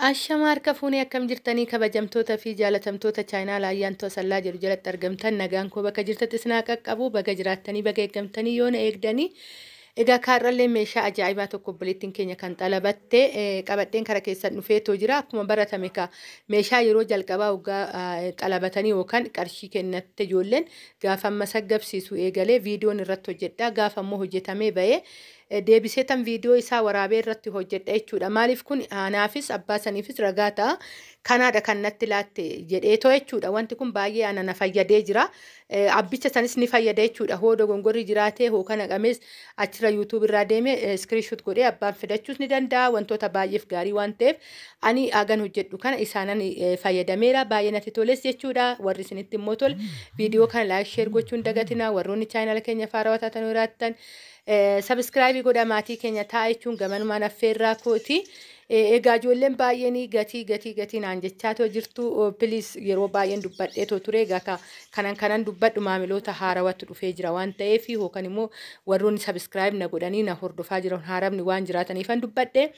Ashamaar kafuunee akkam jirtanii kabajamtoota fi jaalatamtoota chaayinaa ayyaantoo sallaa jiru jalatti argamtan nagaan koo bakka jirtatti isin haa qaqqabu baga jiraattanii baga eeggamtanii yoo na eegdanii egaa kaarrallee meeshaa ajaa'ibaa tokko obboleettiin keenya kan xalabatte qabadheen kara keessan dhufeetoo jira akkuma baratame ka meeshaa yeroo jalqabaa waggaa xalabatanii yookaan qarshii kennatte ijoolleen gaafa amma saggabsiisu eegalee viidiyoon irratti hojjedha gaafa ammoo hojjetamee ba'ee deebiseetan viidiyoo isaa waraabee irratti hojjedha jechuudha. Maaliif kun anaafis abbaa saniifis ragaa ta'a. Kanaadha kan natti laatte jedheetoo jechuudha. Wanti kun baay'ee ana na fayyadee jira. Abbicha sanis ni fayyada jechuudha. Hoo dogongorri jiraatee hoo kana qamees achirra YouTube irraa deemee screenshot godhee abbaan fidachuus ni danda'a. Wantoota baay'eef gaarii waan ta'eef ani agan hojjedhu kana isaanan fayyadameera. Baay'ee natti toles jechuudha. Warri isinitti immoo tole viidiyoo kana laayik sheer gochuun dagatina. Warroonni chaayinaala keenya faarawaa taatan jiraattan subscribe godha maatii keenya ta'a jechuun gamanumaan affeerraa kooti. Egaa ijoolleen baay'een gatii naan jechaatoo jirtu please yeroo baay'een dubbadheetoo ture egaa kanan dubbadhu maamiloota haarawatti dhufee jira waan ta'eef yookaan immoo warroonni subscribe na godhanii na hordofaa jiran haaramni waan jiraataniifan dubbadhe.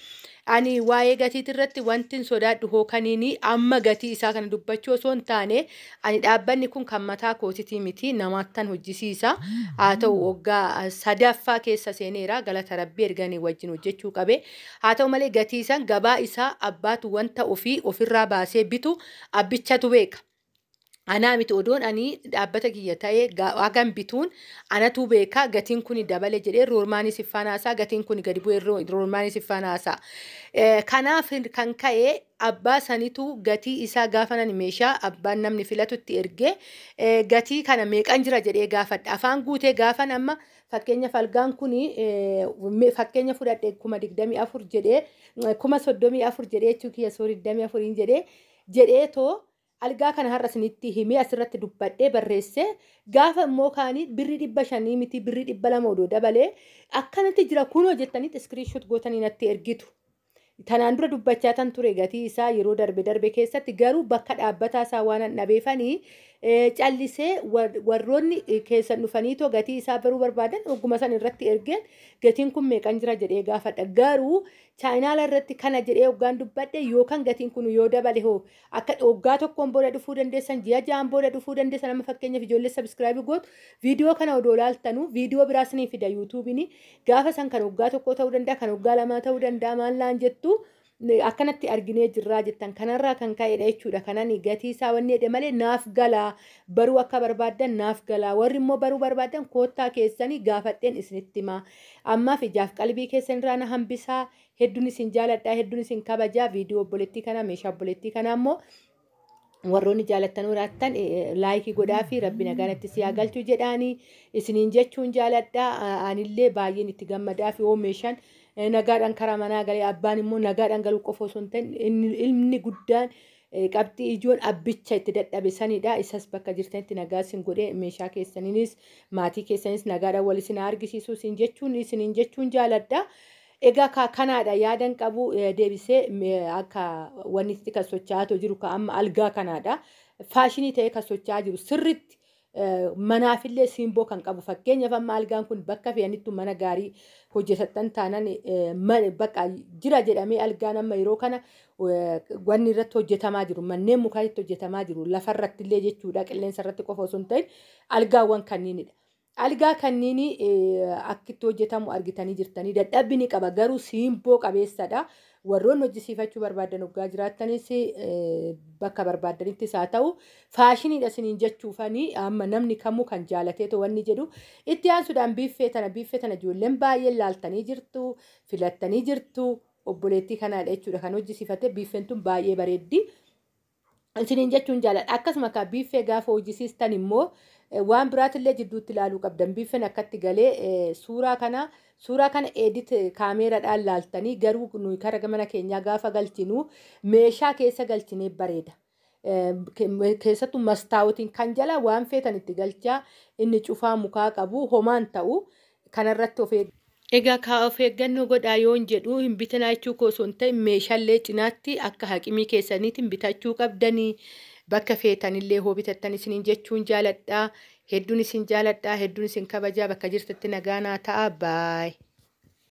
Ani waa'ee gatiitti irratti wantin sodaadhu hookaniini amma gatii isaa kana dubbachuu osoo hin taane ani dhaabbanni kun kan mataa kootitii miti namaattan hojjisiisa. Haa ta'u waggaa sadaffaa keessa seeneera galata rabbii erganii wajjin hojjechuu qabe. Haa ta'u malee gatii isaa gabaa isaa abbaatu wanta ofirraa baasee bitu abbichatu beeka. Anaa miti odoon ani dhaabbata kiyya ta'ee hagan bituun anatu beeka gatiin kun dabale jedhee roormaanis iffaanaasaa gatiin kun gadi bu'ee roormaanis iffaanaasaa. Kanaaf kan ka'e abbaa sanitu gatii isaa gaafanan meeshaa abbaan namni filatutti ergee gatii kana meeqan jira jedhee gaafadha. Afaan guutee gaafan amma fakkeenya falgaan kun fakkeenya fudhadhe 24,000 jedhee 34,000 jedhee jechuu kiyya 24,000 jedheetoo algaa kana har'a isinitti himee asirratti dubbadhee barreessee gaafa immoo kaanii birri 500 miti birri 200 odoo dabalee akkanatti jira kunoo jettanitti screenshot gootanii natti ergitu. Tanaan dura dubbachaa tan ture gatii isaa yeroo darbe keessatti garuu bakka dhaabbataa isaa waan dhabeefanii callisee warroonni keessan dhufaniitoo gatii isaa baruu barbaadan ogguma san irratti ergeen gatiin kun meeqan jira jedhee gaafadha. Garuu chaayinaala irratti kana jedhee hoggaan dubbadhe yookaan gatiin kun yoo dabale hoo akka waggaa tokkoon booda dhufuu dandeessan ji'a ja'aan booda dhufuu dandeessan amma fakkeenyaaf ijoollee subscribe gootu viidiyoo kana odoo laaltanuu viidiyoo biraas ni fida yuutuubiin gaafa san kan waggaa tokkoo ta'uu danda'a kan waggaa lamaa ta'uu danda'a maal laan jettu. Akkanatti arginee jirraa jettan kanarraa kan ka'edha jechuudha. Kanan gatii isaa wanni jedhe malee naaf galaa baruu akka barbaadan naaf galaa warri immoo baruu barbaadan koottaa keessanii gaafadheen isinitti himaa. Ammaaf ijaaf qalbii keessan irraa na hambisaa hedduun isin jaaladhaa hedduun isin kabajaa viidiyoo obboleettii kana meeshaa obboleettii kana immoo warroonni jaalattanuu raattan laayikii godhaa fi rabbi nagaanatti si haa galchuu jedhaanii isiniin jechuun jaaladhaa anillee baay'een itti gammadaa fi meeshaan nagaadhaan karaa manaa galee abbaan immoo nagaadhaan galuu qofa osoo hin ta'in ilmi guddaan qabxii ijoon abbicha itti dadhabe sanidha. Isas bakka jirtanitti nagaa isin godhee meeshaa keessaniinis maatii keessanis nagaadhaan wal isin argisiisuu isiniin jechuun jaaladhaa. Egaa kanaadha yaadan qabu deebisee akka wanni itti kan socho'aa jiru amma algaa kanaadha. Faashinii ta'ee kan socho'aa jiru sirriitti manaafillee siimboo kan qabu fakkeenyaaf amma algaan kun bakka fe'anittu mana gaarii hojjetattan taanan bakka jira jedhamee algaan amma yeroo kana wanni irratti hojjetamaa jiru manneen mukaatti hojjetamaa jiru lafarratti illee jechuudha qilleensa irratti qofa osoo hin ta'in algaawwan kanniinidha. Algaa kanniini akkitti hojjetamu argitanii jirtanii dadhabbi ni qaba garuu siimboo qabeessadha. Warroonni hojjisiifachuu barbaadan hoggaa jiraattanis bakka barbaadanitti haa ta'u faashiniidha isiniin jechuufanii amma namni kamuu kan jaalateetu wanni jedhu itti aansuudhaan biiffee tana ijoolleen baay'een laaltanii jirtu filattanii jirtu obboleettii kanaadha jechuudha kan hojjisiifate biiffeen tun baay'ee bareeddi. Isiniin jechuun jaaladha akkasuma kan biiffee gaafa hojjisiistan immoo waan biraatillee jidduutti ilaaluu qabdan biiffeen akkatti galee suuraa kana edit kaameeraadhaan laaltanii garuu nuyi kara mana keenyaa gaafa galchinu meeshaa keessa galchinee bareeda. Keessattuu mastaawotiin kan jala waan feetan itti galchaa inni cufaa mukaa qabu homaan ta'u kanarratti of egaa of eeggannoo godhaa yoon jedhu hin bitanaa jechuu osoo hin ta'in meeshaalee cinaatti akka haqimii keessaniitiin bitachuu qabdanii. Bakka feetanillee hoo bitattan isiniin jechuun jaaladhaa hedduun isin jaaladhaa hedduun isin kabajaa bakka jirtatti nagaa naa ta'a baay.